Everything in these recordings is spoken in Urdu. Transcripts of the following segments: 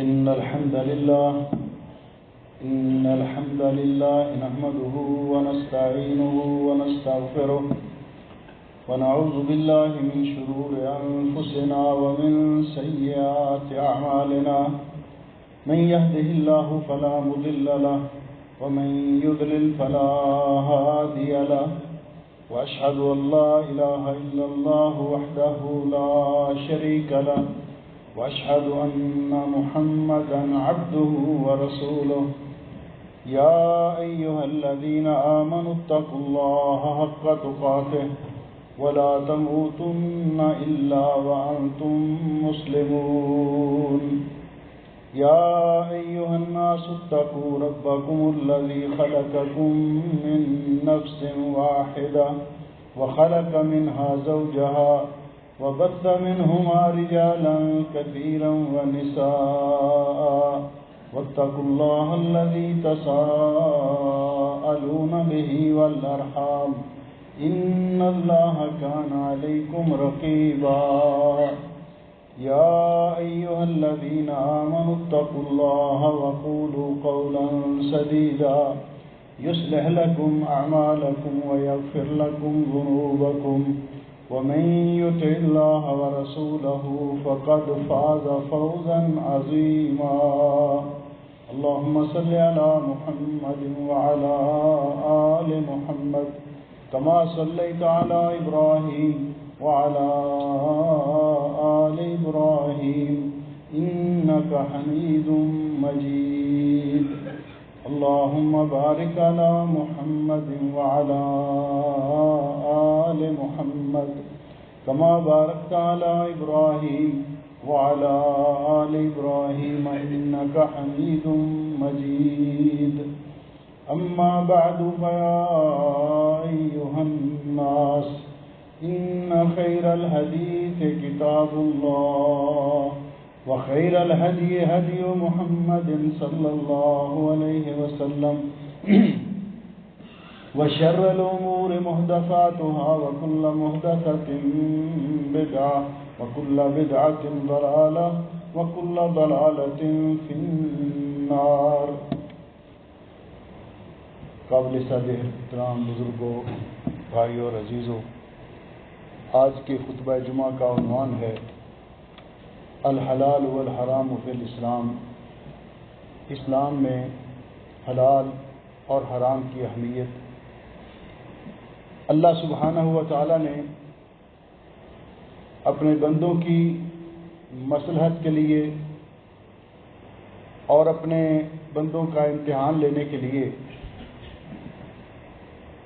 إن الحمد لله نحمده ونستعينه ونستغفره ونعوذ بالله من شرور أنفسنا ومن سيئات أعمالنا من يهده الله فلا مضل له ومن يضلل فلا هادي له وأشهد أن لا إله إلا الله وحده لا شريك له وأشهد أن محمدا عبده ورسوله يا أيها الذين آمنوا اتقوا الله حق تقاته ولا تموتن إلا وأنتم مسلمون يا أيها الناس اتقوا ربكم الذي خلقكم من نفس واحدة وخلق منها زوجها وبث منهما رجالا كثيرا ونساء واتقوا الله الذي تساءلون به والأرحام إن الله كان عليكم رقيبا يا أيها الذين آمنوا اتقوا الله وقولوا قولا سديدا يصلح لكم أعمالكم ويغفر لكم ذنوبكم ومن يطع الله ورسوله فقد فاز فوزا عظيما اللهم صل على محمد وعلى آل محمد كما صليت على إبراهيم وعلى آل إبراهيم إنك حميد مجيد اللهم بارك على محمد وعلى آل محمد كما باركت على إبراهيم وعلى آل إبراهيم إنك حميد مجيد أما بعد فيا أيها الناس إن خير الحديث كتاب الله وخير الهدي هدي محمد صلى الله عليه وسلم وشر الأمور محدثاتها وكل محدثة بدعة وكل بدعة ضلالة وكل ضلالة في النار. قابل صدر احترام بزرگوں، بھائیوں اور عزیزوں، آج کے خطبہ جمعہ کا عنوان ہے الحلال والحرام فی الاسلام. اسلام میں حلال اور حرام کی اہمیت. اللہ سبحانہ و تعالی نے اپنے بندوں کی مصلحت کے لیے اور اپنے بندوں کا امتحان لینے کے لیے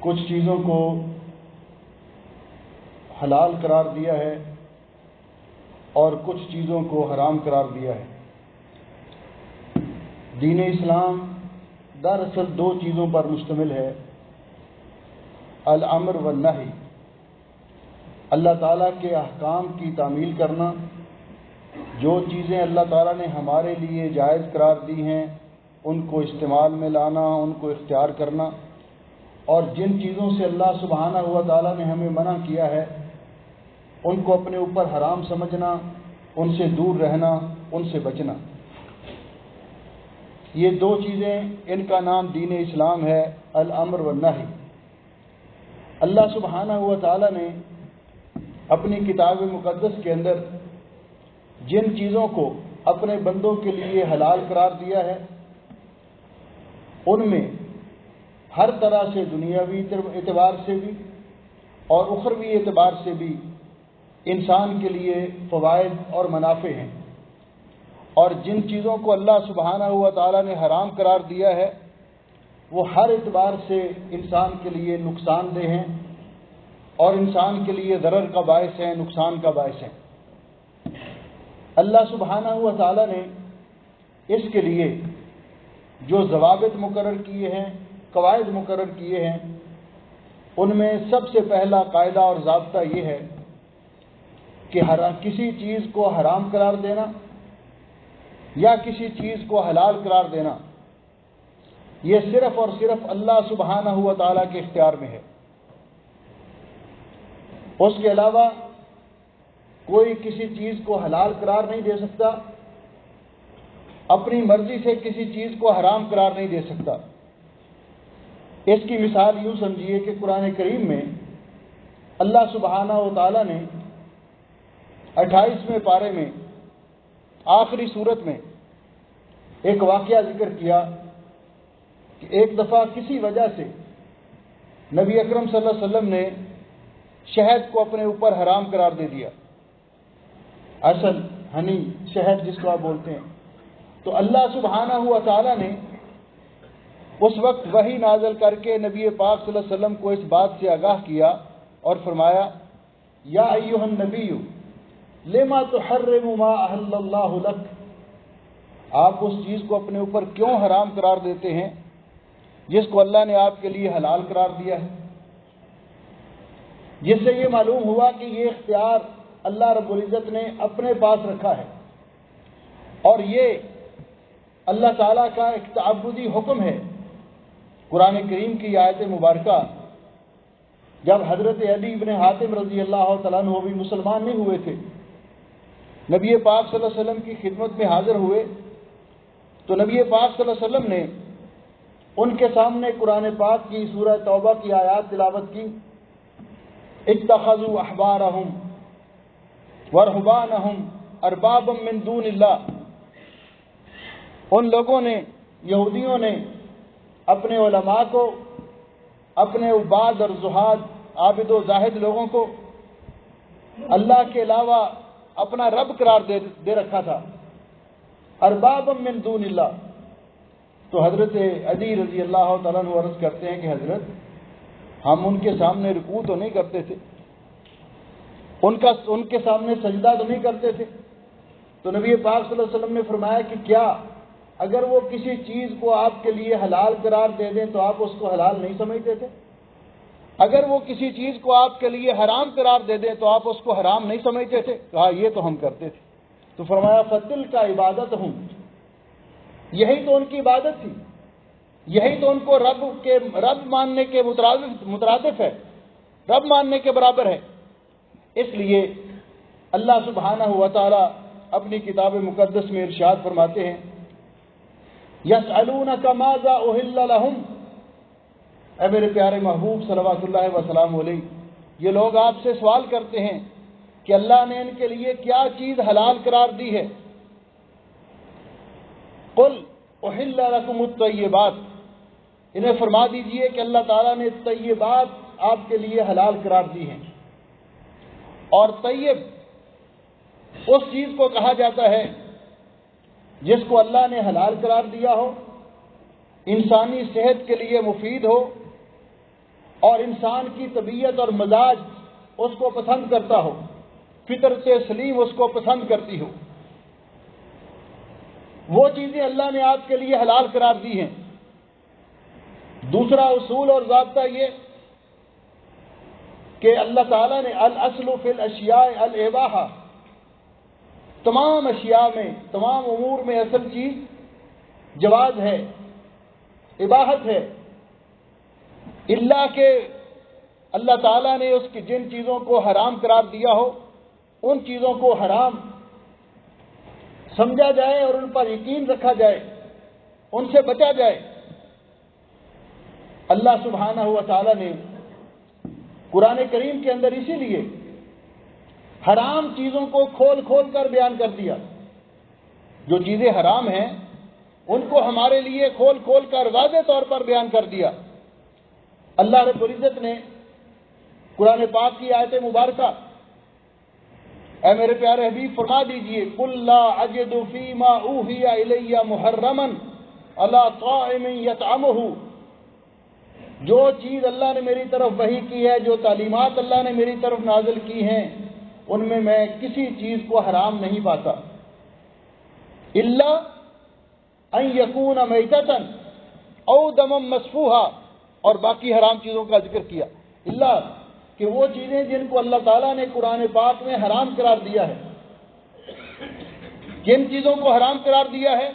کچھ چیزوں کو حلال قرار دیا ہے اور کچھ چیزوں کو حرام قرار دیا ہے. دین اسلام دراصل دو چیزوں پر مشتمل ہے، الامر والنہی. اللہ تعالیٰ کے احکام کی تعمیل کرنا، جو چیزیں اللہ تعالیٰ نے ہمارے لیے جائز قرار دی ہیں ان کو استعمال میں لانا، ان کو اختیار کرنا، اور جن چیزوں سے اللہ سبحانہ و تعالیٰ نے ہمیں منع کیا ہے ان کو اپنے اوپر حرام سمجھنا، ان سے دور رہنا، ان سے بچنا. یہ دو چیزیں، ان کا نام دین اسلام ہے، الامر والنہی. اللہ سبحانہ و تعالیٰ نے اپنی کتاب مقدس کے اندر جن چیزوں کو اپنے بندوں کے لیے حلال قرار دیا ہے ان میں ہر طرح سے دنیاوی اعتبار سے بھی اور اخروی اعتبار سے بھی انسان کے لیے فوائد اور منافع ہیں، اور جن چیزوں کو اللہ سبحانہ و تعالیٰ نے حرام قرار دیا ہے وہ ہر اعتبار سے انسان کے لیے نقصان دہ ہیں اور انسان کے لیے ضرر کا باعث ہیں، نقصان کا باعث ہیں. اللہ سبحانہ و تعالیٰ نے اس کے لیے جو ضوابط مقرر کیے ہیں، قواعد مقرر کیے ہیں، ان میں سب سے پہلا قاعدہ اور ضابطہ یہ ہے کہ کسی چیز کو حرام قرار دینا یا کسی چیز کو حلال قرار دینا یہ صرف اور صرف اللہ سبحانہ و تعالیٰ کے اختیار میں ہے. اس کے علاوہ کوئی کسی چیز کو حلال قرار نہیں دے سکتا. اپنی مرضی سے کسی چیز کو حرام قرار نہیں دے سکتا۔ اس کی مثال یوں سمجھیے کہ قرآن کریم میں اللہ سبحانہ و تعالیٰ نے 28ویں پارے میں آخری صورت میں ایک واقعہ ذکر کیا کہ ایک دفعہ کسی وجہ سے نبی اکرم صلی اللہ علیہ وسلم نے شہد کو اپنے اوپر حرام قرار دے دیا، اصل ہنی شہد جس کو آپ بولتے ہیں۔ تو اللہ سبحانہ و تعالیٰ نے اس وقت وحی نازل کر کے نبی پاک صلی اللہ علیہ وسلم کو اس بات سے آگاہ کیا اور فرمایا یا ایھا النبی لما تحرم ما احل اللہ لک، آپ اس چیز کو اپنے اوپر کیوں حرام قرار دیتے ہیں جس کو اللہ نے آپ کے لیے حلال قرار دیا ہے۔ جس سے یہ معلوم ہوا کہ یہ اختیار اللہ رب العزت نے اپنے پاس رکھا ہے، اور یہ اللہ تعالیٰ کا ایک تعبدی حکم ہے۔ قرآن کریم کی آیت مبارکہ جب حضرت عدی بن حاتم رضی اللہ تعالیٰ عنہ بھی مسلمان نہیں ہوئے تھے، نبی پاک صلی اللہ علیہ وسلم کی خدمت میں حاضر ہوئے تو نبی پاک صلی اللہ علیہ وسلم نے ان کے سامنے قرآن پاک کی سورہ توبہ کی آیات تلاوت کی، اتخذوا احبارہم ورہبانہم اربابا من دون اللہ۔ ان لوگوں نے، یہودیوں نے اپنے علماء کو، اپنے عباد اور زہاد، عابد و زاہد لوگوں کو اللہ کے علاوہ اپنا رب قرار دے رکھا تھا، اربابا من دون اللہ۔ تو حضرت علی رضی اللہ تعالیٰ عنہ عرض کرتے ہیں کہ حضرت ہم ان کے سامنے رکوع تو نہیں کرتے تھے، ان کے سامنے سجدہ تو نہیں کرتے تھے۔ تو نبی پاک صلی اللہ علیہ وسلم نے فرمایا کہ کیا اگر وہ کسی چیز کو آپ کے لیے حلال قرار دے دیں تو آپ اس کو حلال نہیں سمجھتے تھے؟ اگر وہ کسی چیز کو آپ کے لیے حرام قرار دے دیں تو آپ اس کو حرام نہیں سمجھتے تھے؟ کہا یہ تو ہم کرتے تھے۔ تو فرمایا فتل کا عبادت ہوں، یہی تو ان کی عبادت تھی، یہی تو ان کو رب ماننے کے مترادف ہے، رب ماننے کے برابر ہے۔ اس لیے اللہ سبحانہ و تعالی اپنی کتاب مقدس میں ارشاد فرماتے ہیں یسألونک ماذا احل لہم، اے میرے پیارے محبوب صلوات اللہ وسلام علیہ، یہ لوگ آپ سے سوال کرتے ہیں کہ اللہ نے ان کے لیے کیا چیز حلال قرار دی ہے۔ قل احل لکم الطیبات، انہیں فرما دیجئے کہ اللہ تعالیٰ نے طیبات آپ کے لیے حلال قرار دی ہیں۔ اور طیب اس چیز کو کہا جاتا ہے جس کو اللہ نے حلال قرار دیا ہو، انسانی صحت کے لیے مفید ہو، اور انسان کی طبیعت اور مزاج اس کو پسند کرتا ہو، فطرت سلیم اس کو پسند کرتی ہو، وہ چیزیں اللہ نے آپ کے لیے حلال قرار دی ہیں۔ دوسرا اصول اور ضابطہ یہ کہ اللہ تعالیٰ نے الاصل فی الاشیاء الاباحہ، تمام اشیاء میں، تمام امور میں اصل چیز جواز ہے، اباحت ہے، الا کہ اللہ تعالیٰ نے اس کی جن چیزوں کو حرام قرار دیا ہو ان چیزوں کو حرام سمجھا جائے اور ان پر یقین رکھا جائے، ان سے بچا جائے۔ اللہ سبحانہ و تعالیٰ نے قرآن کریم کے اندر اسی لیے حرام چیزوں کو کھول کھول کر بیان کر دیا، جو چیزیں حرام ہیں ان کو ہمارے لیے کھول کھول کر واضح طور پر بیان کر دیا۔ اللہ رب العزت نے قرآن پاک کی آیت مبارکہ، اے میرے پیارے حبیب فرما دیجئے قُلْ لَا أَجِدُ فِي مَا أُوحِيَ إِلَيَّ مُحَرَّمًا عَلَىٰ طَاعِمٍ يَطْعَمُهُ، جو چیز اللہ نے میری طرف وحی کی ہے، جو تعلیمات اللہ نے میری طرف نازل کی ہیں، ان میں کسی چیز کو حرام نہیں پاتا، الا ان یکون میتۃ او دما مسفوحا، اور باقی حرام چیزوں کا ذکر کیا، الا کہ وہ چیزیں جن کو اللہ تعالیٰ نے قرآن پاک میں حرام قرار دیا ہے۔ جن چیزوں کو حرام قرار دیا ہے،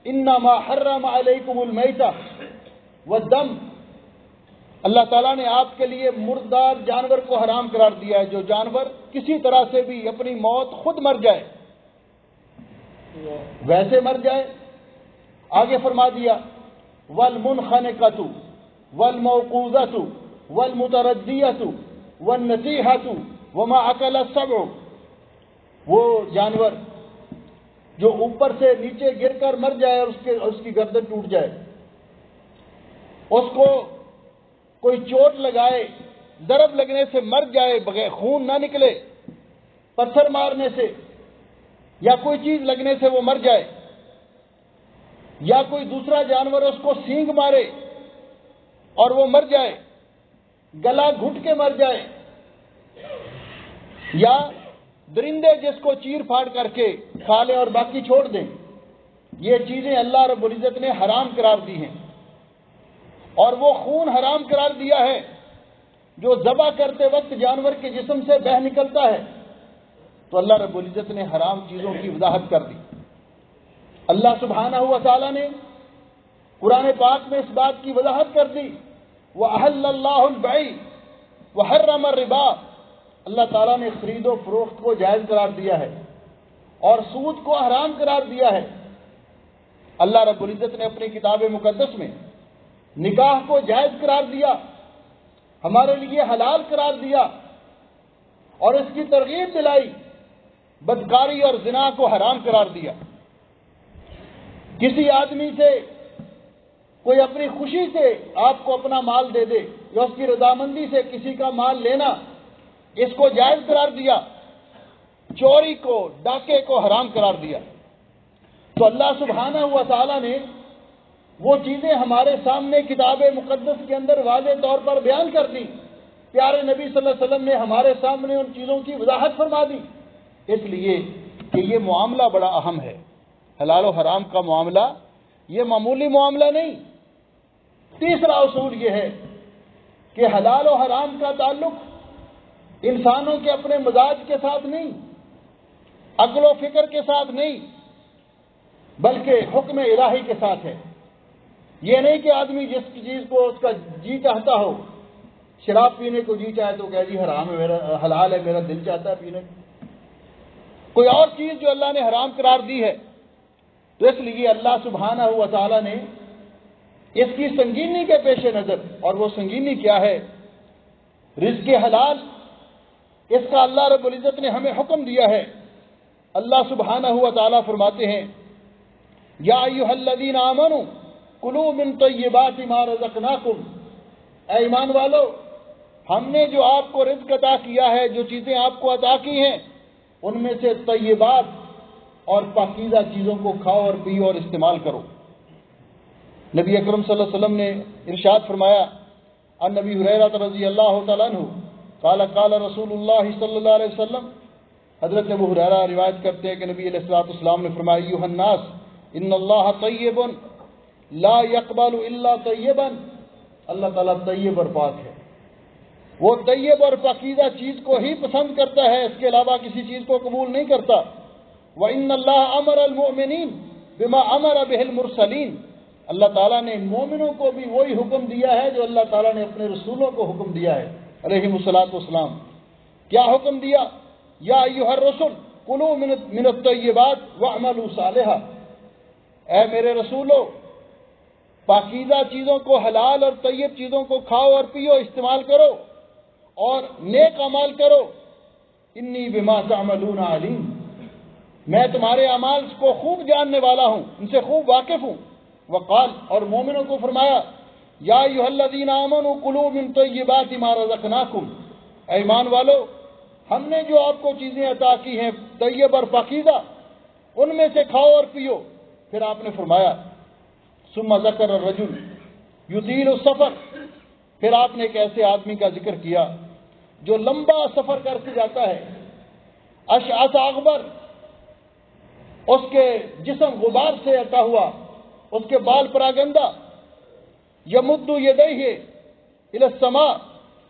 انما حرم علیکم المیتۃ والدم، اللہ تعالیٰ نے آپ کے لیے مردار جانور کو حرام قرار دیا ہے، جو جانور کسی طرح سے بھی اپنی موت خود مر جائے، ویسے مر جائے۔ آگے فرما دیا والمنخنقۃ والموقوذۃ والمتردیۃ والنطیحۃ وما اکل السبع، وہ جانور جو اوپر سے نیچے گر کر مر جائے اور اس کی گردن ٹوٹ جائے، اس کو کوئی چوٹ لگائے، ضرب لگنے سے مر جائے بغیر خون نہ نکلے، پتھر مارنے سے یا کوئی چیز لگنے سے وہ مر جائے، یا کوئی دوسرا جانور اس کو سینگ مارے اور وہ مر جائے، گلا گھٹ کے مر جائے، یا درندے جس کو چیر پھاڑ کر کے کھا لیں اور باقی چھوڑ دیں، یہ چیزیں اللہ رب العزت نے حرام قرار دی ہیں۔ اور وہ خون حرام قرار دیا ہے جو ذبح کرتے وقت جانور کے جسم سے بہہ نکلتا ہے، تو اللہ رب العزت نے حرام چیزوں کی وضاحت کر دی۔ اللہ سبحانہ و تعالیٰ نے قرآن پاک میں اس بات کی وضاحت کر دی وَأَحَلَّ اللَّهُ الْبَيْعَ وَحَرَّمَ الرِّبَا، اللہ تعالیٰ نے خرید و فروخت کو جائز قرار دیا ہے اور سود کو حرام قرار دیا ہے۔ اللہ رب العزت نے اپنی کتاب مقدس میں نکاح کو جائز قرار دیا، ہمارے لیے حلال قرار دیا اور اس کی ترغیب دلائی، بدکاری اور زنا کو حرام قرار دیا۔ کسی آدمی سے کوئی اپنی خوشی سے آپ کو اپنا مال دے دے یا اس کی رضامندی سے کسی کا مال لینا، اس کو جائز قرار دیا۔ چوری کو، ڈاکے کو حرام قرار دیا۔ تو اللہ سبحانہ و تعالیٰ نے وہ چیزیں ہمارے سامنے کتاب مقدس کے اندر واضح طور پر بیان کر دی۔ پیارے نبی صلی اللہ علیہ وسلم نے ہمارے سامنے ان چیزوں کی وضاحت فرما دی، اس لیے کہ یہ معاملہ بڑا اہم ہے۔ حلال و حرام کا معاملہ یہ معمولی معاملہ نہیں۔ تیسرا اصول یہ ہے کہ حلال و حرام کا تعلق انسانوں کے اپنے مزاج کے ساتھ نہیں، عقل و فکر کے ساتھ نہیں، بلکہ حکم الہی کے ساتھ ہے۔ یہ نہیں کہ آدمی جس چیز کو اس کا جی چاہتا ہو، شراب پینے کو جی چاہے تو کہ جی حرام ہے، میرا حلال ہے، میرا دل چاہتا ہے پینے کو۔ کوئی اور چیز جو اللہ نے حرام قرار دی ہے، تو اس لیے اللہ سبحانہ و تعالیٰ نے اس کی سنگینی کے پیش نظر، اور وہ سنگینی کیا ہے؟ رزق حلال، اس کا اللہ رب العزت نے ہمیں حکم دیا ہے۔ اللہ سبحانہ و تعالیٰ فرماتے ہیں یا ایھا الذین آمنوا کلوا من طیبات ما رزقناکم، اے ایمان والو، ہم نے جو آپ کو رزق عطا کیا ہے، جو چیزیں آپ کو عطا کی ہیں، ان میں سے طیبات اور پاکیزہ چیزوں کو کھاؤ اور پیو اور استعمال کرو۔ نبی اکرم صلی اللہ علیہ وسلم نے ارشاد فرمایا عن نبی ہریرہ رضی اللہ تعالیٰ عنہ قال قال رسول اللہ صلی اللہ علیہ وسلم، حضرت ابو ہریرہ روایت کرتے ہیں کہ نبی علیہ السلام نے فرمایا ایھا الناس ان اللہ طیب لا يقبل الا طیبا، اللہ تعالیٰ طیب اور پاک ہے، وہ طیب اور پاکیزہ چیز کو ہی پسند کرتا ہے، اس کے علاوہ کسی چیز کو قبول نہیں کرتا۔ وَإِنَّ اللَّهَ أَمَرَ الْمُؤْمِنِينَ بِمَا أَمَرَ بِهِ الْمُرْسَلِينَ، اللہ تعالیٰ نے مومنوں کو بھی وہی حکم دیا ہے جو اللہ تعالیٰ نے اپنے رسولوں کو حکم دیا ہے علیہم الصلاۃ والسلام۔ کیا حکم دیا؟ یا ایھا الرسل کلوا من الطیبات واعملوا صالحا، اے میرے رسولو، پاکیزہ چیزوں کو، حلال اور طیب چیزوں کو کھاؤ اور پیو، استعمال کرو اور نیک اعمال کرو۔ انی بما تعملون علیم، میں تمہارے اعمال کو خوب جاننے والا ہوں، ان سے خوب واقف ہوں۔ وقال، اور مومنوں کو فرمایا یا ایھا الذین آمنوا کلوا من طیبات ما رزقناکم، اے ایمان والو، ہم نے جو آپ کو چیزیں عطا کی ہیں طیب اور پاکیزہ، ان میں سے کھاؤ اور پیو۔ پھر آپ نے فرمایا ثم ذکر الرجل یطیل السفر، پھر آپ نے ایک ایسے آدمی کا ذکر کیا جو لمبا سفر کر کے جاتا ہے، اشعث اغبر، اس کے جسم غبار سے ڈھکا ہوا، اس کے بال پراگندہ، یمد یدیہ الی السماء،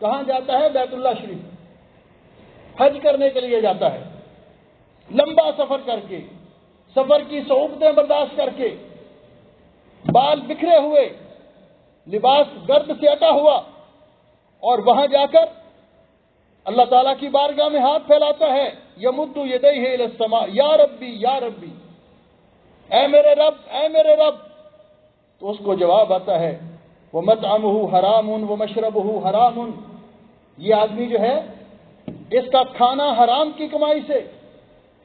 کہاں جاتا ہے؟ بیت اللہ شریف، حج کرنے کے لیے جاتا ہے، لمبا سفر کر کے، سفر کی صعوبتیں برداشت کر کے، بال بکھرے ہوئے، لباس گرد سے اٹا ہوا، اور وہاں جا کر اللہ تعالیٰ کی بارگاہ میں ہاتھ پھیلاتا ہے، یمد یدیہ الی السماء، یا ربی یا ربی، اے میرے رب، اے میرے رب، تو اس کو جواب آتا ہے وَمَطْعَمُهُ حَرَامٌ وَمَشْرَبُهُ حَرَامٌ، یہ آدمی جو ہے اس کا کھانا حرام کی کمائی سے،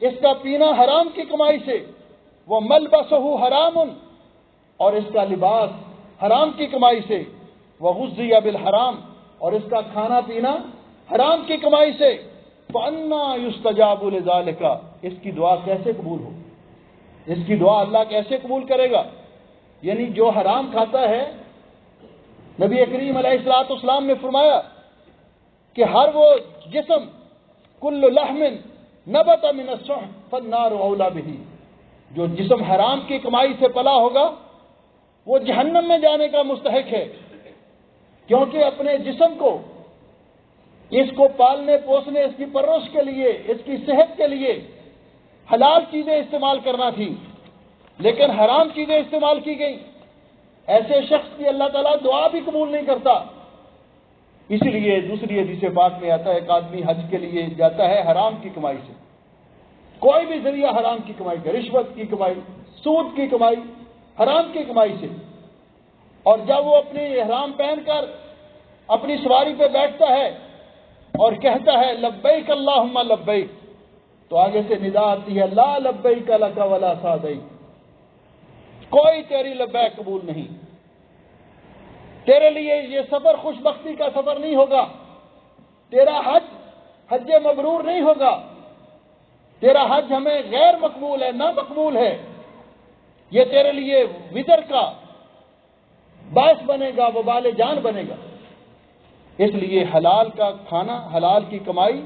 اس کا پینا حرام کی کمائی سے، وَمَلْبَسُهُ حَرَامٌ، اور اس کا لباس حرام کی کمائی سے، وَغُذِّيَ بِالْحَرَام، اور اس کا کھانا پینا حرام کی کمائی سے، فَأَنَّا يُسْتَجَابُ لِذَلِكَ، اس کی دعا کیسے قبول ہو؟ اس کی دعا اللہ کیسے قبول کرے گا؟ یعنی جو حرام کھاتا ہے، نبی کریم علیہ الصلوۃ والسلام نے فرمایا کہ ہر وہ جسم کل لحم نبت من السحت فالنار اولی بہ، جو جسم حرام کی کمائی سے پلا ہوگا وہ جہنم میں جانے کا مستحق ہے، کیونکہ اپنے جسم کو، اس کو پالنے پوسنے، اس کی پرورش کے لیے، اس کی صحت کے لیے حلال چیزیں استعمال کرنا تھی، لیکن حرام چیزیں استعمال کی گئیں۔ ایسے شخص کی اللہ تعالیٰ دعا بھی قبول نہیں کرتا۔ اسی لیے دوسری حدیث پاک میں آتا ہے ایک آدمی حج کے لیے جاتا ہے حرام کی کمائی سے، کوئی بھی ذریعہ حرام کی کمائی کا، رشوت کی کمائی، سود کی کمائی، حرام کی کمائی سے، اور جب وہ اپنی احرام پہن کر اپنی سواری پہ بیٹھتا ہے اور کہتا ہے لبیک اللہم لبیک، تو آگے سے ندا آتی ہے لا لبیک لک ولا سعدیک، کوئی تیری لبیک قبول نہیں، تیرے لیے یہ سفر خوش بختی کا سفر نہیں ہوگا، تیرا حج مبرور نہیں ہوگا، تیرا حج ہمیں غیر مقبول ہے، نامقبول ہے، یہ تیرے لیے وزر کا باعث بنے گا، وبال جان بنے گا۔ اس لیے حلال کا کھانا، حلال کی کمائی،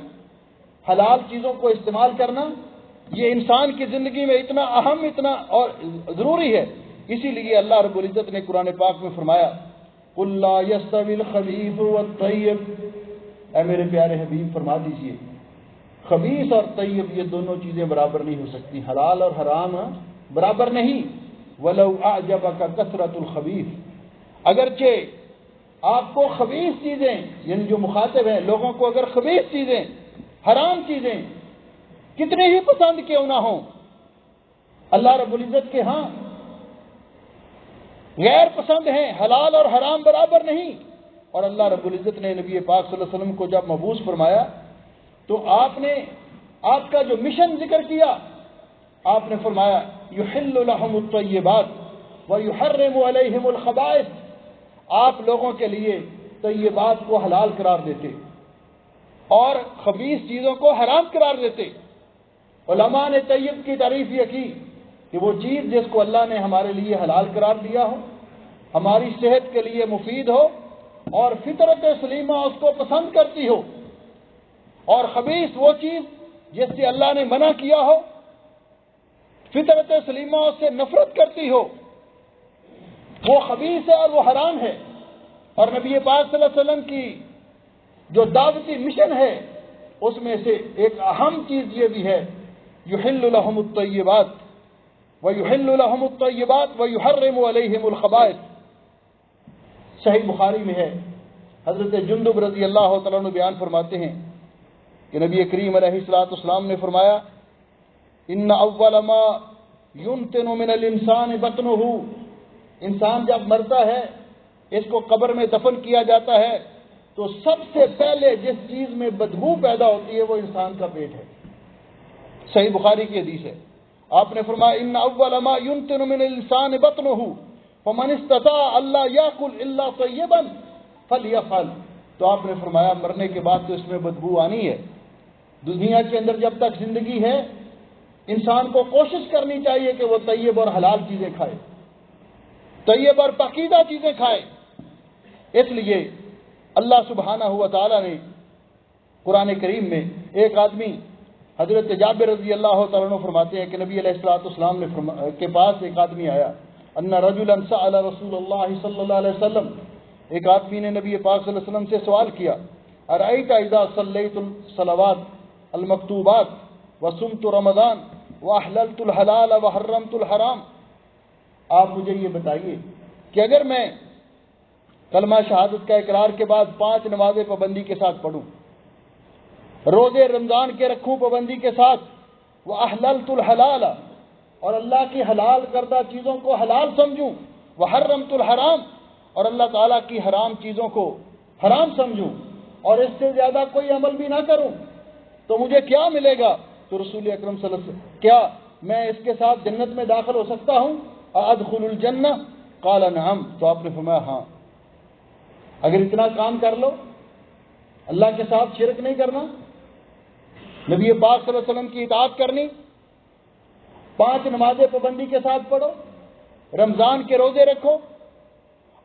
حلال چیزوں کو استعمال کرنا، یہ انسان کی زندگی میں اتنا اہم، اتنا اور ضروری ہے۔ اسی لیے اللہ رب العزت نے قرآن پاک میں فرمایا قُلْ لَا يَسْتَوِي الْخَبِيثُ وَالطَّيِّبُ، اے میرے پیارے حبیب فرما دیجئے خبیث اور طیب یہ دونوں چیزیں برابر نہیں ہو سکتی، حلال اور حرام برابر نہیں۔ وَلَوْ أَعْجَبَكَ كَثْرَةُ الْخَبِيثِ، اگرچہ آپ کو خبیث چیزیں، یعنی جو مخاطب ہیں لوگوں کو، اگر خبیث چیزیں، حرام چیزیں کتنے ہی پسند کیوں نہ ہوں، اللہ رب العزت کے ہاں غیر پسند ہیں، حلال اور حرام برابر نہیں۔ اور اللہ رب العزت نے نبی پاک صلی اللہ علیہ وسلم کو جب مبعوث فرمایا تو آپ نے آپ کا جو مشن ذکر کیا، آپ نے فرمایا یحل لهم الطیبات ویحرم علیہم الخبائث، آپ لوگوں کے لیے طیبات کو حلال قرار دیتے اور خبیث چیزوں کو حرام قرار دیتے۔ علماء نے طیب کی تعریف یہ کی کہ وہ چیز جس کو اللہ نے ہمارے لیے حلال قرار دیا ہو، ہماری صحت کے لیے مفید ہو اور فطرت سلیمہ اس کو پسند کرتی ہو، اور خبیث وہ چیز جس سے اللہ نے منع کیا ہو، فطرت سلیمہ اس سے نفرت کرتی ہو، وہ خبیث ہے اور وہ حرام ہے۔ اور نبی پاک صلی اللہ علیہ وسلم کی جو دعوتی مشن ہے اس میں سے ایک اہم چیز یہ بھی ہے یحل لهم الطیبات ویحل لهم الطیبات ویحرم علیہم الخبائث۔ صحیح بخاری میں ہے، حضرت جندب رضی اللہ تعالیٰ عنہ بیان فرماتے ہیں کہ نبی کریم علیہ الصلوۃ والسلام نے فرمایا ان اول ما ينتن من الانسان بطنه، انسان جب مرتا ہے، اس کو قبر میں دفن کیا جاتا ہے، تو سب سے پہلے جس چیز میں بدبو پیدا ہوتی ہے وہ انسان کا پیٹ ہے۔ صحیح بخاری کی حدیث ہے، آپ نے فرمایا ان اول ما ينتن من الانسان بطنه فمن استطاع الا ياكل الا طيبا فليفعل، تو آپ نے فرمایا مرنے کے بعد تو اس میں بدبو آنی ہے۔ دنیا کے اندر جب تک زندگی ہے انسان کو کوشش کرنی چاہیے کہ وہ طیب اور حلال چیزیں کھائے، طیب اور پاکیزہ چیزیں کھائے۔ اس لیے اللہ سبحانہ و تعالیٰ نے قرآن کریم میں ایک آدمی، حضرت جابر رضی اللہ تعالیٰ عنہ فرماتے ہیں کہ نبی علیہ الصلوۃ والسلام کے پاس ایک آدمی آیا، ان رجلا سأل رسول اللہ صلی اللہ علیہ وسلم، ایک آدمی نے نبی پاک صلی اللہ علیہ وسلم سے سوال کیا ارأیت اذا صلیت الصلوات المکتوبات وصمت رمضان واحللت الحلال وحرمت الحرام، آپ مجھے یہ بتائیے کہ اگر میں کلمہ شہادت کا اقرار کے بعد 5 نمازیں پابندی کے ساتھ پڑھوں، روزے رمضان کے رکھوں پابندی کے ساتھ، وَأَحْلَلْتُ الْحَلَالَ اور اللہ کی حلال کردہ چیزوں کو حلال سمجھوں، وحرمت الحرام، اور اللہ تعالیٰ کی حرام چیزوں کو حرام سمجھوں، اور اس سے زیادہ کوئی عمل بھی نہ کروں، تو مجھے کیا ملے گا؟ تو رسول اکرم صلی اللہ علیہ وسلم، کیا میں اس کے ساتھ جنت میں داخل ہو سکتا ہوں؟ ادخل الجنہ؟ قال نعم، تو آپ نے فرمایا ہاں۔ اگر اتنا کام کر لو، اللہ کے ساتھ شرک نہیں کرنا، نبی پاک صلی اللہ علیہ وسلم کی اطاعت کرنی، 5 نمازیں پابندی کے ساتھ پڑھو، رمضان کے روزے رکھو،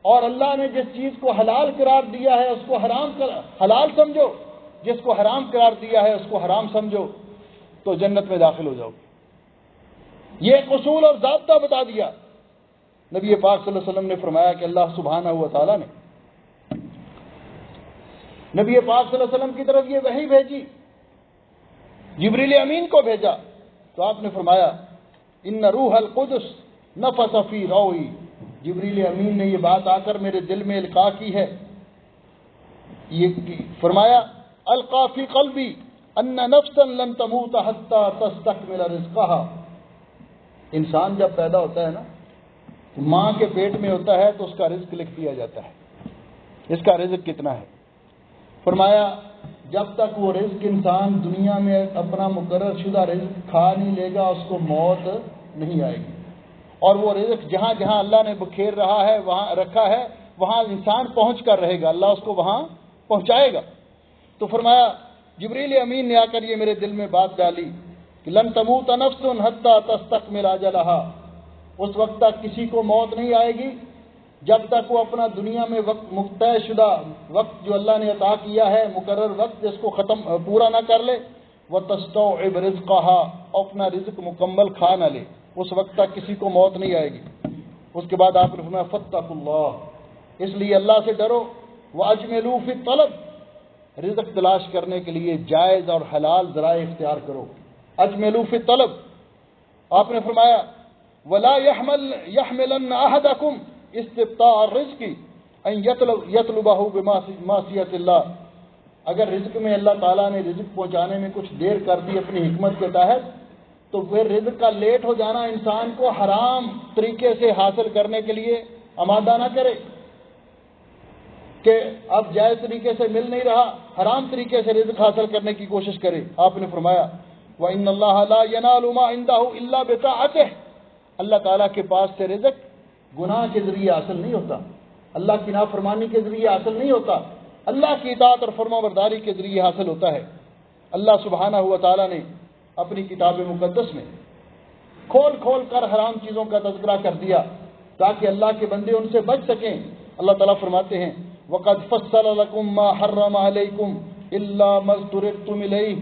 اور اللہ نے جس چیز کو حلال قرار دیا ہے اس کو حلال سمجھو، جس کو حرام قرار دیا ہے اس کو حرام سمجھو، تو جنت میں داخل ہو جاؤ۔ یہ ایک اصول اور ضابطہ بتا دیا۔ نبی پاک صلی اللہ علیہ وسلم نے فرمایا کہ اللہ سبحانہ و تعالیٰ نے نبی پاک صلی اللہ علیہ وسلم کی طرف یہ وحی بھیجی، جبریل امین کو بھیجا، تو آپ نے فرمایا ان روح القدس نفث فی روعی، جبریل امین نے یہ بات آ کر میرے دل میں القاء کی ہے، یہ فرمایا القا فی قلبی ان نفسا لن تموت حتی تستکمل رزقها۔ انسان جب پیدا ہوتا ہے نا، ماں کے پیٹ میں ہوتا ہے تو اس کا رزق لکھ دیا جاتا ہے، اس کا رزق کتنا ہے۔ فرمایا جب تک وہ رزق انسان دنیا میں اپنا مقرر شدہ رزق کھا نہیں لے گا، اس کو موت نہیں آئے گی، اور وہ رزق جہاں جہاں اللہ نے بکھیر رہا ہے، وہاں رکھا ہے، وہاں انسان پہنچ کر رہے گا، اللہ اس کو وہاں پہنچائے گا۔ تو فرمایا جبریل امین نے آ کر یہ میرے دل میں بات ڈالی کہ لن تموت نفس حتی تستکمل اجلہا، اس وقت تک کسی کو موت نہیں آئے گی جب تک وہ اپنا دنیا میں وقت مقطع شدہ وقت جو اللہ نے عطا کیا ہے، مقرر وقت، اس کو پورا نہ کر لے، وتستوعب رزقها، اپنا رزق مکمل کھا نہ لے، اس وقت تک کسی کو موت نہیں آئے گی۔ اس کے بعد آپ نے فرمایا فاتقوا اللہ، اس لیے اللہ سے ڈرو، واجملوا فی الطلب، رزق تلاش کرنے کے لیے جائز اور حلال ذرائع اختیار کرو، اجملوا فی الطلب۔ آپ نے فرمایا ولا يحملن احدکم استبطاء الرزق ان یطلبہ بمعصیت اللہ، اگر رزق میں اللہ تعالیٰ نے رزق پہنچانے میں کچھ دیر کر دی اپنی حکمت کے تحت، تو پھر رزق کا لیٹ ہو جانا انسان کو حرام طریقے سے حاصل کرنے کے لیے آمادہ نہ کرے کہ اب جائز طریقے سے مل نہیں رہا، حرام طریقے سے رزق حاصل کرنے کی کوشش کرے۔ آپ نے فرمایا وَإِنَّ اللَّهَ لَا يَنَالُ مَا عِندَهُ إِلَّا بِطَاعَتِهِ، اللہ تعالیٰ کے پاس سے رزق گناہ کے ذریعے حاصل نہیں ہوتا، اللہ کی نافرمانی کے ذریعے حاصل نہیں ہوتا، اللہ کی اطاعت اور فرما برداری کے ذریعے حاصل ہوتا ہے۔ اللہ سبحانہ و تعالیٰ نے اپنی کتاب مقدس میں کھول کھول کر حرام چیزوں کا تذکرہ کر دیا تاکہ اللہ کے بندے ان سے بچ سکیں۔ اللہ تعالیٰ فرماتے ہیں وَقَدْ فَصَّلَ لَكُم مَّا حَرَّمَ عَلَيْكُمْ إِلَّا مَا اضْطُرِرْتُمْ إِلَيْهِ،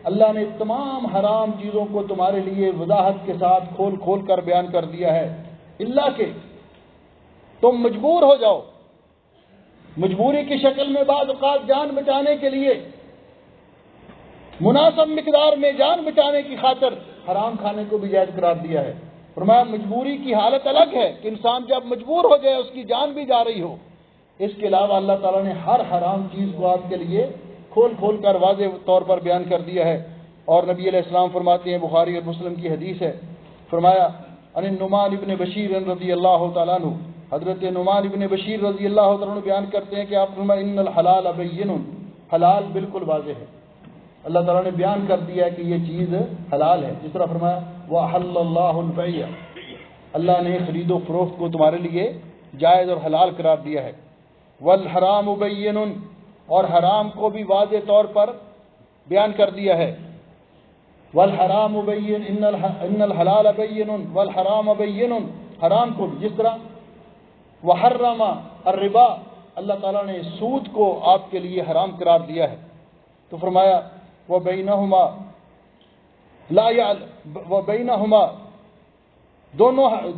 اللہ نے تمام حرام چیزوں کو تمہارے لیے وضاحت کے ساتھ کھول کھول کر بیان کر دیا ہے، اللہ کہ تم مجبور ہو جاؤ، مجبوری کی شکل میں بعض اوقات جان بچانے کے لیے، مناسب مقدار میں جان بچانے کی خاطر حرام کھانے کو بھی جائز قرار دیا ہے۔ فرمایا مجبوری کی حالت الگ ہے کہ انسان جب مجبور ہو جائے، اس کی جان بھی جا رہی ہو، اس کے علاوہ اللہ تعالیٰ نے ہر حرام چیز کو آپ کے لیے کھول کھول کر واضح طور پر بیان کر دیا ہے۔ اور نبی علیہ السلام فرماتے ہیں، بخاری اور مسلم کی حدیث ہے، فرمایا ان نعمان ابن بشیر رضی اللہ تعالیٰ عنہ، حضرت نعمان ابن بشیر رضی اللہ تعالیٰ عنہ بیان کرتے ہیں کہ آپ فرمایا ان الحلال بین، حلال بالکل واضح ہے، اللہ تعالیٰ نے بیان کر دیا ہے کہ یہ چیز حلال ہے۔ جس طرح فرمایا وَأَحَلَّ اللَّهُ الْبَيْعَ، اللہ نے خرید و فروخت کو تمہارے لیے جائز اور حلال قرار دیا ہے۔ وَالْحَرَامُ بَيِّنٌ، اور حرام کو بھی واضح طور پر بیان کر دیا ہے۔ وَالْحَرَامُ بَيِّنٌ إِنَّ الْحَلَالَ بَيِّنٌ وَالْحَرَامَ بَيِّنٌ، حرام کو بھی، جس طرح وَحَرَّمَ الرِّبَا، اللہ تعالیٰ نے سود کو آپ کے لیے حرام قرار دیا ہے۔ تو فرمایا وَبَيْنَهُمَا وَبَيْنَهُمَا،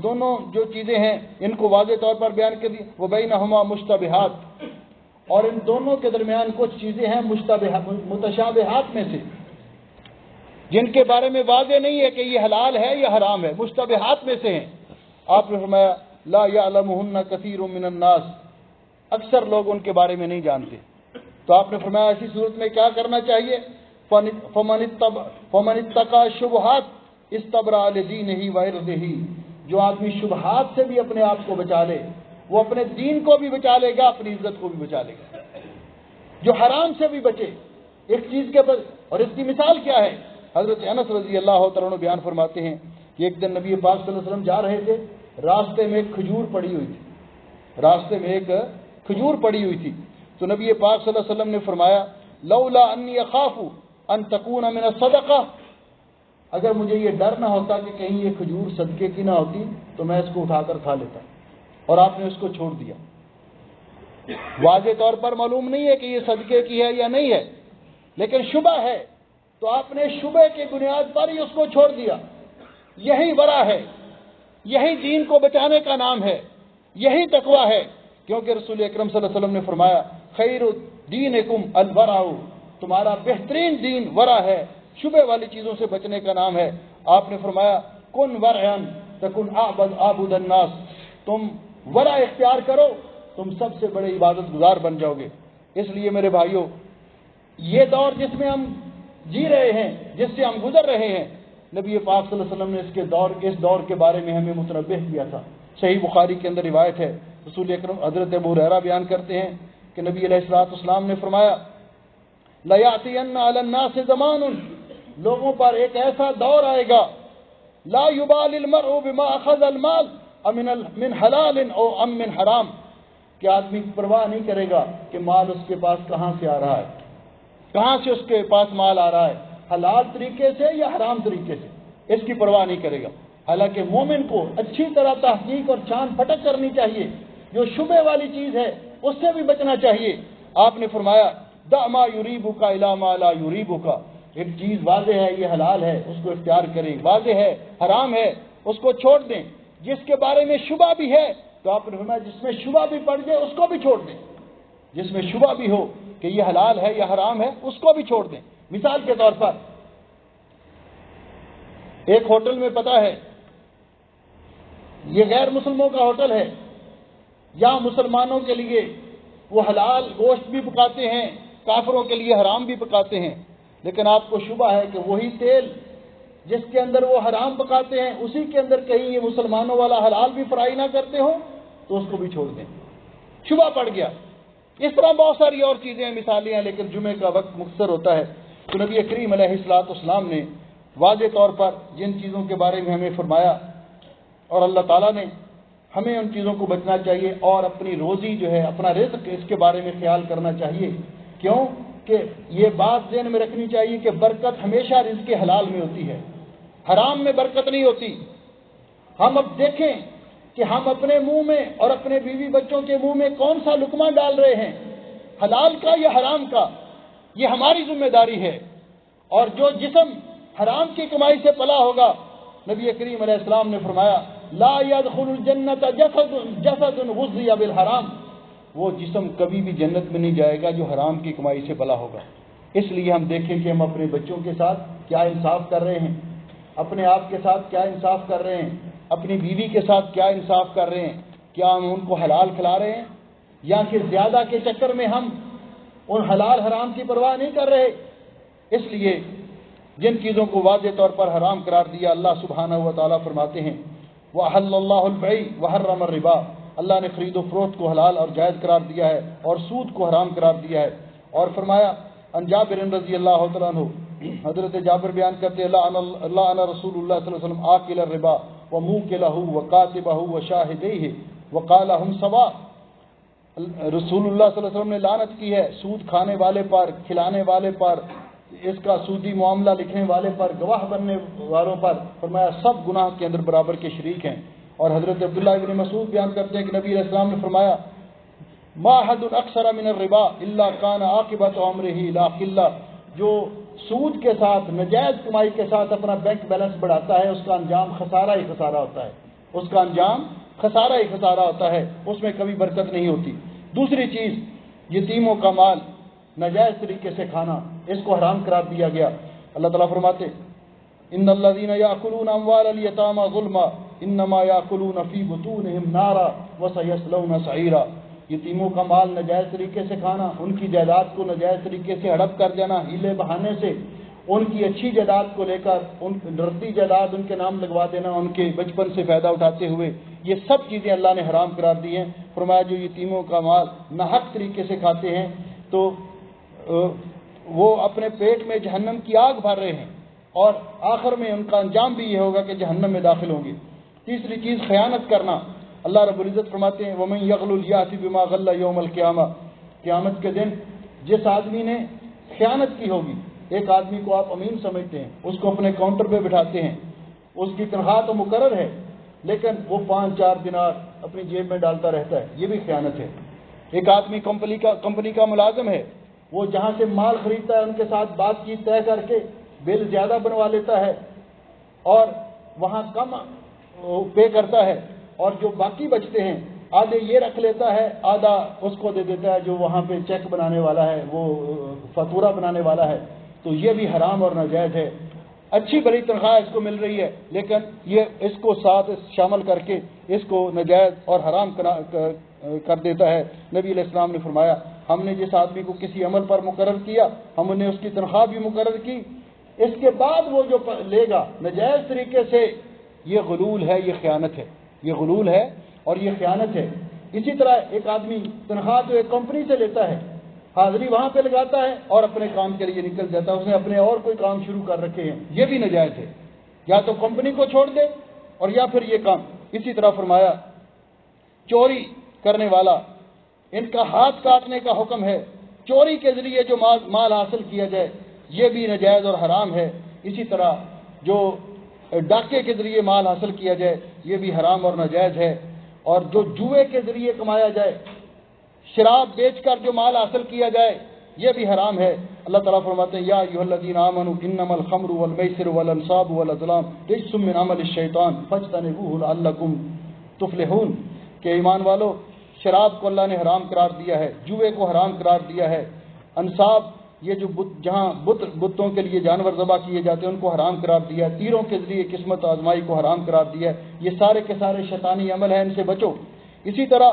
دونوں جو چیزیں ہیں ان کو واضح طور پر بیان کر دی۔ وَبَيْنَهُمَا مُشْتَبِهَاتٌ، اور ان دونوں کے درمیان کچھ چیزیں ہیں متشابہات میں سے، جن کے بارے میں واضح نہیں ہے کہ یہ حلال ہے یا حرام ہے، مشتبہات میں سے ہیں۔ آپ نے فرمایا لا يعلمهن كثير من الناس، اکثر لوگ ان کے بارے میں نہیں جانتے۔ تو آپ نے فرمایا ایسی صورت میں کیا کرنا چاہیے؟ فمن اتقى الشبهات استبرأ لدینہ وعرضہ، جو آدمی شبہات سے بھی اپنے آپ کو بچا لے وہ اپنے دین کو بھی بچا لے گا، اپنی عزت کو بھی بچا لے گا۔ جو حرام سے بھی بچے ایک چیز کے پر، اور اس کی مثال کیا ہے؟ حضرت انس رضی اللہ تعالیٰ عنہ بیان فرماتے ہیں کہ ایک دن نبی پاک صلی اللہ علیہ وسلم جا رہے تھے، راستے میں ایک کھجور پڑی ہوئی تھی، راستے میں ایک کھجور پڑی ہوئی تھی، تو نبی پاک صلی اللہ علیہ وسلم نے فرمایا لولا انی اخاف ان تکون من الصدقہ، اگر مجھے یہ ڈر نہ ہوتا کہ کہیں یہ کھجور صدقے کی نہ ہوتی تو میں اس کو اٹھا کر کھا لیتا، اور آپ نے اس کو چھوڑ دیا۔ واضح طور پر معلوم نہیں ہے کہ یہ صدقے کی ہے یا نہیں ہے، لیکن شبہ ہے، تو آپ نے شبہ کی بنیاد پر ہی اس کو چھوڑ دیا۔ یہی ورع ہے، یہی دین کو بچانے کا نام ہے، یہی تقوی ہے، کیونکہ رسول اکرم صلی اللہ علیہ وسلم نے فرمایا خیر دینکم الورع، تمہارا بہترین دین ورع ہے، شبہ والی چیزوں سے بچنے کا نام ہے۔ آپ نے فرمایا کن ورعا تکن اعبد الناس، تم ورع اختیار کرو تم سب سے بڑے عبادت گزار بن جاؤ گے۔ اس لیے میرے بھائیوں، یہ دور جس میں ہم جی رہے ہیں، جس سے ہم گزر رہے ہیں، نبی پاک صلی اللہ علیہ وسلم نے اس دور کے بارے میں ہمیں متنبہ کیا تھا۔ صحیح بخاری کے اندر روایت ہے، رسول اکرم حضرت ابو ہریرہ بیان کرتے ہیں کہ نبی علیہ الصلوۃ والسلام نے فرمایا لَيَأْتِيَنَّ عَلَى النَّاسِ زَمَانٌ، لوگوں پر ایک ایسا دور آئے گا لا يُبَالِ الْمَرْءُ بِمَا أَخَذَ الْمَالَ مِنْ حَلَالٍ أَوْ أَمْ مِنْ حَرَامٍ، کہ آدمی پرواہ نہیں کرے گا کہ مال اس کے پاس کہاں سے آ رہا ہے، کہاں سے اس کے پاس مال آ رہا ہے، حلال طریقے سے یا حرام طریقے سے، اس کی پرواہ نہیں کرے گا۔ حالانکہ مومن کو اچھی طرح تحقیق اور چھان پھٹک کرنی چاہیے، جو شبہ والی چیز ہے اس سے بھی بچنا چاہیے۔ آپ نے فرمایا دع ما یریبک الی ما لا یریبک، ایک چیز واضح ہے یہ حلال ہے اس کو اختیار کریں، واضح ہے حرام ہے اس کو چھوڑ دیں، جس کے بارے میں شبہ بھی ہے تو آپ نے فرمایا جس میں شبہ بھی پڑ جائے اس کو بھی چھوڑ دیں، جس میں شبہ بھی ہو کہ یہ حلال ہے یا حرام ہے اس کو بھی چھوڑ دیں۔ مثال کے طور پر ایک ہوٹل میں پتہ ہے یہ غیر مسلموں کا ہوٹل ہے، یا مسلمانوں کے لیے وہ حلال گوشت بھی پکاتے ہیں، کافروں کے لیے حرام بھی پکاتے ہیں، لیکن آپ کو شبہ ہے کہ وہی تیل جس کے اندر وہ حرام پکاتے ہیں اسی کے اندر کہیں یہ مسلمانوں والا حلال بھی فرائی نہ کرتے ہو تو اس کو بھی چھوڑ دیں، شبہ پڑ گیا۔ اس طرح بہت ساری اور چیزیں مثالیں ہیں، لیکن جمعے کا وقت مختصر ہوتا ہے، تو نبی کریم علیہ الصلوۃ والسلام نے واضح طور پر جن چیزوں کے بارے میں ہمیں فرمایا، اور اللہ تعالیٰ نے ہمیں ان چیزوں کو بچنا چاہیے، اور اپنی روزی جو ہے اپنا رزق اس کے بارے میں خیال کرنا چاہیے، کیوں کہ یہ بات ذہن میں رکھنی چاہیے کہ برکت ہمیشہ رزق حلال میں ہوتی ہے، حرام میں برکت نہیں ہوتی۔ ہم اب دیکھیں کہ ہم اپنے منہ میں اور اپنے بیوی بچوں کے منہ میں کون سا لقمہ ڈال رہے ہیں، حلال کا یا حرام کا، یہ ہماری ذمہ داری ہے۔ اور جو جسم حرام کی کمائی سے پلا ہوگا، نبی کریم علیہ السلام نے فرمایا لا يدخل الجنت جسد غذی بالحرام، وہ جسم کبھی بھی جنت میں نہیں جائے گا جو حرام کی کمائی سے پلا ہوگا۔ اس لیے ہم دیکھیں کہ ہم اپنے بچوں کے ساتھ کیا انصاف کر رہے ہیں، اپنے آپ کے ساتھ کیا انصاف کر رہے ہیں، اپنی بیوی کے ساتھ کیا انصاف کر رہے ہیں، کیا ہم ان کو حلال کھلا رہے ہیں، یا کہ زیادہ کے چکر میں ہم ان حلال حرام کی پرواہ نہیں کر رہے۔ اس لیے جن چیزوں کو واضح طور پر حرام قرار دیا، اللہ سبحانہ و تعالیٰ فرماتے ہیں وَأَحَلَّ اللَّهُ الْبَيْعَ وَحَرَّمَ الرِّبَا، اللہ نے خرید و فروخت کو حلال اور جائز قرار دیا ہے اور سود کو حرام قرار دیا ہے۔ اور فرمایا عن جابر رضی اللہ تعالیٰ عنہ، حضرت جابر بیان کرتے اللہ عن رسول اللہ صلی اللہ علیہ وسلم آکل الربا وموکلہ وکاتبہ وشاہدیہ وقال ہم سوا، رسول اللہ صلی اللہ علیہ وسلم نے لعنت کی ہے سود کھانے والے پر، کھلانے والے پر، اس کا سودی معاملہ لکھنے والے پر، گواہ بننے والوں پر، فرمایا سب گناہ کے اندر برابر کے شریک ہیں۔ اور حضرت عبداللہ ابن مسعود بیان کرتے ہیں کہ نبی علیہ السلام نے فرمایا ما حد اکثر من الربا الا کان عاقبۃ امرہ لا قلہ، جو سود کے ساتھ نجائز کمائی کے ساتھ اپنا بینک بیلنس بڑھاتا ہے اس کا انجام خسارہ ہی خسارہ ہوتا ہے، اس کا انجام خسارہ ہی خسارہ ہوتا ہے، اس میں کبھی برکت نہیں ہوتی۔ دوسری چیز یتیموں کا مال ناجائز طریقے سے کھانا، اس کو حرام قرار دیا گیا۔ اللہ تعالیٰ فرماتے ان الذین یاکلون اموال الیتامی ظلما انما یاکلون فی بطونہم نارا وسیصلون سعیرا، یتیموں کا مال ناجائز طریقے سے کھانا، ان کی جائیداد کو ناجائز طریقے سے ہڑپ کر دینا ہیلے بہانے سے، ان کی اچھی جائیداد کو لے کر ان رتی جائیداد ان کے نام لگوا دینا، ان کے بچپن سے فائدہ اٹھاتے ہوئے، یہ سب چیزیں اللہ نے حرام قرار دی ہیں۔ فرمایا جو یتیموں کا مال ناحق طریقے سے کھاتے ہیں تو وہ اپنے پیٹ میں جہنم کی آگ بھر رہے ہیں، اور آخر میں ان کا انجام بھی یہ ہوگا کہ جہنم میں داخل ہوں گے۔ تیسری چیز خیانت کرنا۔ اللہ رب العزت فرماتے ہیں وَمَن يَغْلُلْ يَأْتِ بِمَا غَلَّ يَوْمَ الْقِيَامَةِ، قیامت کے دن جس آدمی نے خیانت کی ہوگی، ایک آدمی کو آپ امین سمجھتے ہیں، اس کو اپنے کاؤنٹر پہ بٹھاتے ہیں، اس کی تنخواہ تو مقرر ہے لیکن وہ 5-4 دینار اپنی جیب میں ڈالتا رہتا ہے، یہ بھی خیانت ہے۔ ایک آدمی کمپنی کا ملازم ہے، وہ جہاں سے مال خریدتا ہے ان کے ساتھ بات چیت طے کر کے بل زیادہ بنوا لیتا ہے اور وہاں کم پے کرتا ہے، اور جو باقی بچتے ہیں آدھے یہ رکھ لیتا ہے، آدھا اس کو دے دیتا ہے جو وہاں پہ چیک بنانے والا ہے، وہ فاتورہ بنانے والا ہے، تو یہ بھی حرام اور ناجائز ہے۔ اچھی بڑی تنخواہ اس کو مل رہی ہے لیکن یہ اس کو ساتھ شامل کر کے اس کو ناجائز اور حرام کر دیتا ہے۔ نبی علیہ السلام نے فرمایا ہم نے جس آدمی کو کسی عمل پر مقرر کیا، ہم نے اس کی تنخواہ بھی مقرر کی، اس کے بعد وہ جو لے گا ناجائز طریقے سے، یہ غلول ہے، یہ خیانت ہے، یہ غلول ہے اور یہ خیانت ہے۔ اسی طرح ایک آدمی تنخواہ تو ایک کمپنی سے لیتا ہے، حاضری وہاں پہ لگاتا ہے اور اپنے کام کے لیے نکل جاتا ہے، اس نے اپنے اور کوئی کام شروع کر رکھے ہیں، یہ بھی ناجائز ہے۔ یا تو کمپنی کو چھوڑ دے اور یا پھر یہ کام۔ اسی طرح فرمایا چوری کرنے والا، ان کا ہاتھ کاٹنے کا حکم ہے۔ چوری کے ذریعے جو مال حاصل کیا جائے یہ بھی ناجائز اور حرام ہے۔ اسی طرح جو ڈاکے کے ذریعے مال حاصل کیا جائے یہ بھی حرام اور ناجائز ہے۔ اور جو جوئے کے ذریعے کمایا جائے، شراب بیچ کر جو مال حاصل کیا جائے یہ بھی حرام ہے۔ اللہ تعالیٰ فرماتے ہیں یا ایھا الذین آمنوا انما الخمر والمیسر والانصاب والازلام رجس من عمل الشیطان فاجتنبوہ لعلکم تفلحون، کہ ایمان والو شراب کو اللہ نے حرام قرار دیا ہے، جوئے کو حرام قرار دیا ہے، انصاب یہ جو جہاں بتوں کے لیے جانور ذبح کیے جاتے ہیں ان کو حرام قرار دیا ہے، تیروں کے ذریعے قسمت آزمائی کو حرام قرار دیا ہے، یہ سارے کے سارے شیطانی عمل ہیں، ان سے بچو۔ اسی طرح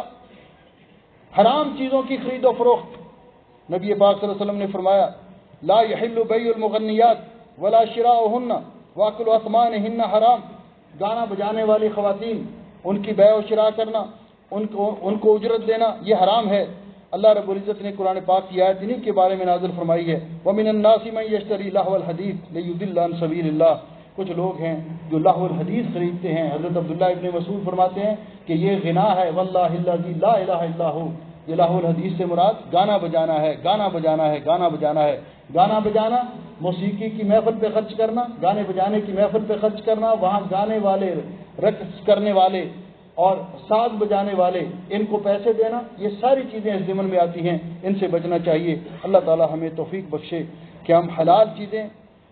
حرام چیزوں کی خرید و فروخت، نبی پاک صلی اللہ علیہ وسلم نے فرمایا لا یحل بیع المغنیات ولا شراؤہن واکل اثمانہن حرام، گانا بجانے والی خواتین ان کی بیع و شراء کرنا، ان کو اجرت دینا یہ حرام ہے۔ اللہ رب العزت نے قرآن پاک کی آیت انہی کے بارے میں نازل فرمائی ہے وَمِنَ النَّاسِ مَن يَشْتَرِي لَهْوَ الْحَدِيثِ لِيُضِلَّ عَن سَبِيلِ اللَّهِ، کچھ لوگ ہیں جو لہو الحدیث خریدتے ہیں۔ حضرت عبداللہ ابن مسعود فرماتے ہیں کہ یہ غنا ہے، واللہ الذی لا الہ الا ہو، یہ لہو الحدیث سے مراد گانا بجانا ہے، گانا بجانا ہے، گانا بجانا ہے۔ گانا بجانا موسیقی کی محفل پہ خرچ کرنا، گانے بجانے کی محفل پہ خرچ کرنا، وہاں گانے والے، رقص کرنے والے اور ساز بجانے والے ان کو پیسے دینا، یہ ساری چیزیں اس ضمن میں آتی ہیں، ان سے بچنا چاہیے۔ اللہ تعالی ہمیں توفیق بخشے کہ ہم حلال چیزیں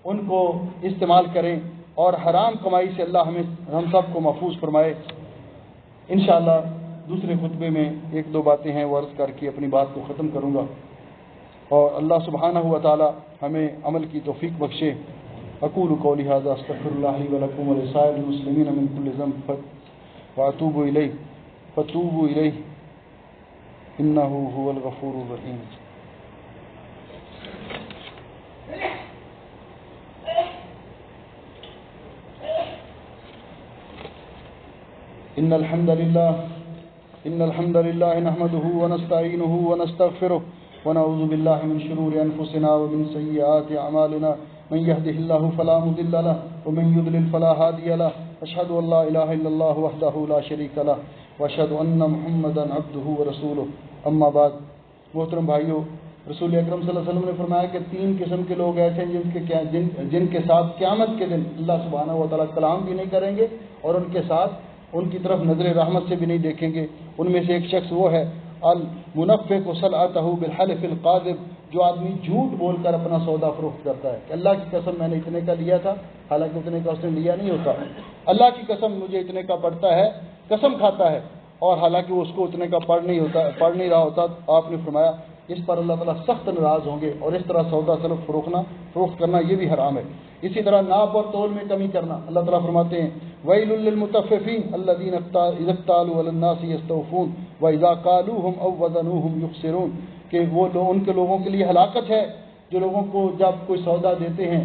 ان کو استعمال کریں اور حرام کمائی سے اللہ ہم سب کو محفوظ فرمائے۔ انشاءاللہ دوسرے خطبے میں 1-2 باتیں ہیں وہ عرض کر کے اپنی بات کو ختم کروں گا، اور اللہ سبحانہ و تعالی ہمیں عمل کی توفیق بخشے۔ اقول قولی ھذا استغفر اللہ لی ولکم ولسائر المسلمین من کل ذنب واتوب الیہ فتوبوا الیہ انہ هو الغفور الرحیم۔ ان الحمد للہ نحمده ونستعینه ونستغفره ونعوذ باللہ من شرور انفسنا ومن سیئات اعمالنا من يهده الله فلا مضل له ومن يضلل فلا هادي له اشهد ان لا اله الا الله وحده لا شريك له واشهد ان محمدا عبده ورسوله اما بعد۔ محترم بھائیو، رسول اکرم صلی اللہ علیہ وسلم نے فرمایا کہ 3 قسم کے لوگ ایسے ہیں جن کے ساتھ قیامت کے دن اللہ سبحانہ و تعالیٰ کلام بھی نہیں کریں گے اور ان کے ساتھ ان کی طرف نظر رحمت سے بھی نہیں دیکھیں گے۔ ان میں سے ایک شخص وہ ہے المنفق صلعته بالحلف القاذب، جو آدمی جھوٹ بول کر اپنا سودا فروخت کرتا ہے کہ اللہ کی قسم میں نے اتنے کا لیا تھا، حالانکہ اتنے کا اس نے لیا نہیں ہوتا، اللہ کی قسم مجھے اتنے کا پڑتا ہے، قسم کھاتا ہے اور حالانکہ وہ اس کو اتنے کا پڑھ نہیں رہا ہوتا۔ آپ نے فرمایا اس پر اللہ تعالیٰ سخت ناراض ہوں گے، اور اس طرح سودا صرف فروخت کرنا یہ بھی حرام ہے۔ اسی طرح ناپ اور تول میں کمی کرنا، اللہ تعالیٰ فرماتے ہیں وَيْلٌ لِّلْمُطَفِّفِينَ الَّذِينَ إِذَا اكْتَالُوا عَلَى النَّاسِ يَسْتَوْفُونَ وَإِذَا كَالُوهُمْ أَو وَّزَنُوهُمْ يُخْسِرُونَ، کہ وہ ان کے لوگوں کے لیے ہلاکت ہے جو لوگوں کو جب کوئی سودا دیتے ہیں